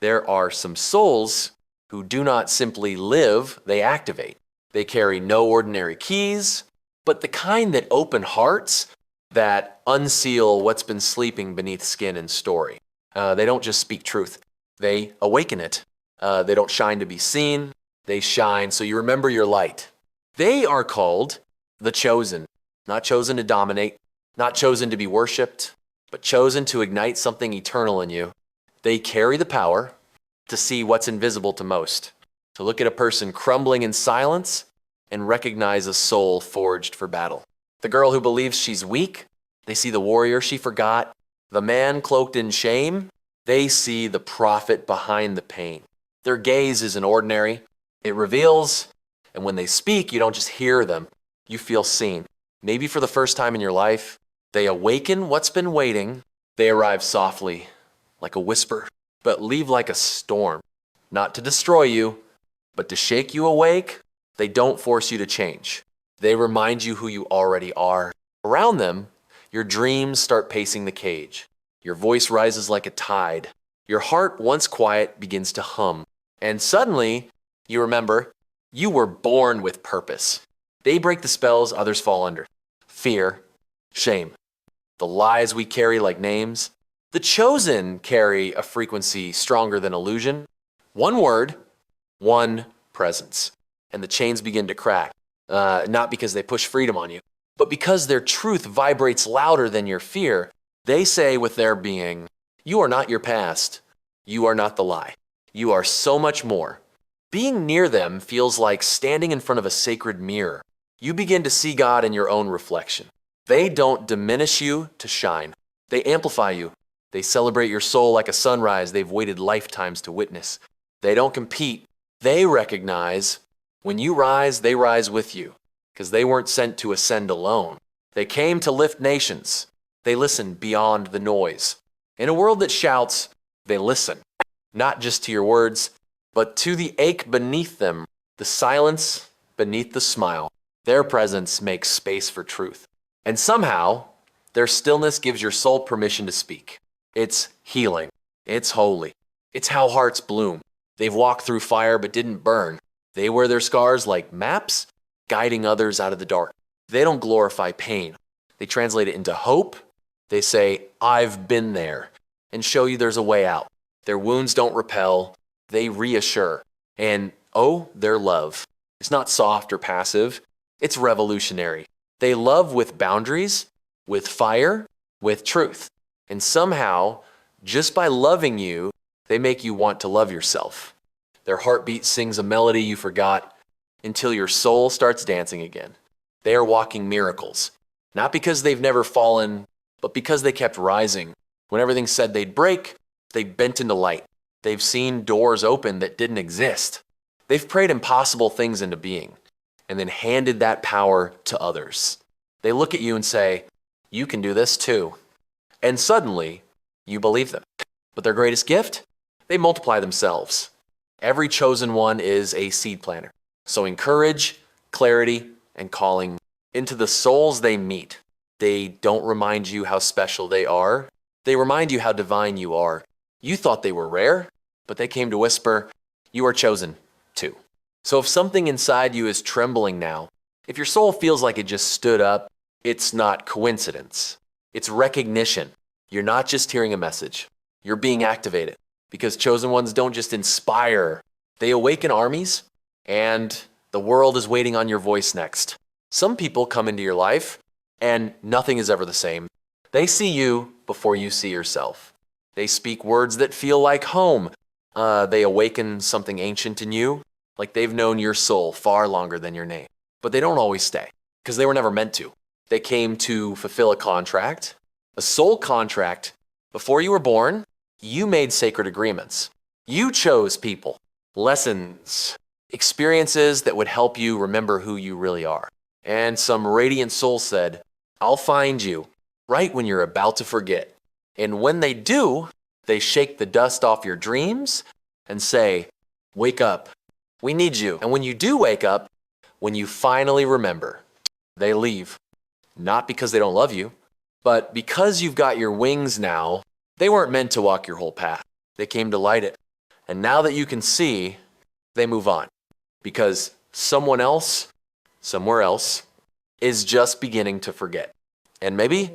There are some souls who do not simply live, they activate. They carry no ordinary keys, but the kind that open hearts, that unseal what's been sleeping beneath skin and story. They don't just speak truth, they awaken it. They don't shine to be seen, they shine so you remember your light. They are called the chosen, not chosen to dominate, not chosen to be worshipped, but chosen to ignite something eternal in you. They carry the power to see what's invisible to most, to look at a person crumbling in silence and recognize a soul forged for battle. The girl who believes she's weak, they see the warrior she forgot. The man cloaked in shame, they see the prophet behind the pain. Their gaze isn't ordinary, it reveals, and when they speak, you don't just hear them, you feel seen. Maybe for the first time in your life, they awaken what's been waiting. They arrive softly, like a whisper, but leave like a storm. Not to destroy you, but to shake you awake. They don't force you to change. They remind you who you already are. Around them, your dreams start pacing the cage. Your voice rises like a tide. Your heart, once quiet, begins to hum. And suddenly, you remember, you were born with purpose. They break the spells others fall under. Fear, shame, the lies we carry like names. The chosen carry a frequency stronger than illusion. One word, one presence. And the chains begin to crack. Not because they push freedom on you, but because their truth vibrates louder than your fear. They say with their being, you are not your past. You are not the lie. You are so much more. Being near them feels like standing in front of a sacred mirror. You begin to see God in your own reflection. They don't diminish you to shine. They amplify you. They celebrate your soul like a sunrise they've waited lifetimes to witness. They don't compete. They recognize when you rise, they rise with you, because they weren't sent to ascend alone. They came to lift nations. They listen beyond the noise. In a world that shouts, they listen, not just to your words, but to the ache beneath them, the silence beneath the smile. Their presence makes space for truth. And somehow, their stillness gives your soul permission to speak. It's healing. It's holy. It's how hearts bloom. They've walked through fire but didn't burn. They wear their scars like maps, guiding others out of the dark. They don't glorify pain. They translate it into hope. They say, I've been there, and show you there's a way out. Their wounds don't repel. They reassure. And oh, their love. It's not soft or passive. It's revolutionary. They love with boundaries, with fire, with truth. And somehow, just by loving you, they make you want to love yourself. Their heartbeat sings a melody you forgot until your soul starts dancing again. They are walking miracles, not because they've never fallen, but because they kept rising. When everything said they'd break, they bent into light. They've seen doors open that didn't exist. They've prayed impossible things into being and then handed that power to others. They look at you and say, you can do this too. And suddenly, you believe them. But their greatest gift? They multiply themselves. Every chosen one is a seed planter, sowing courage, clarity, and calling into the souls they meet. They don't remind you how special they are. They remind you how divine you are. You thought they were rare, but they came to whisper, you are chosen too. So if something inside you is trembling now, if your soul feels like it just stood up, it's not coincidence. It's recognition. You're not just hearing a message. You're being activated. Because chosen ones don't just inspire, they awaken armies, and the world is waiting on your voice next. Some people come into your life, and nothing is ever the same. They see you before you see yourself. They speak words that feel like home. They awaken something ancient in you, like they've known your soul far longer than your name. But they don't always stay, because they were never meant to. They came to fulfill a contract, a soul contract. Before you were born, you made sacred agreements. You chose people, lessons, experiences that would help you remember who you really are. And some radiant soul said, I'll find you right when you're about to forget. And when they do, they shake the dust off your dreams and say, wake up, we need you. And when you do wake up, when you finally remember, they leave. Not because they don't love you, but because you've got your wings now. They weren't meant to walk your whole path. They came to light it. And now that you can see, they move on because someone else, somewhere else, is just beginning to forget. And maybe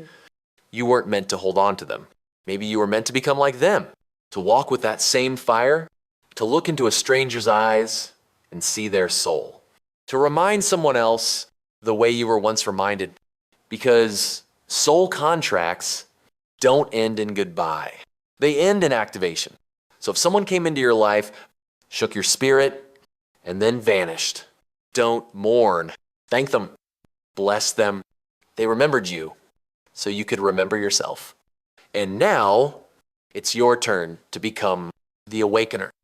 you weren't meant to hold on to them. Maybe you were meant to become like them, to walk with that same fire, to look into a stranger's eyes and see their soul, to remind someone else the way you were once reminded, because soul contracts don't end in goodbye. They end in activation. So if someone came into your life, shook your spirit, and then vanished, don't mourn. Thank them. Bless them. They remembered you so you could remember yourself. And now it's your turn to become the awakener.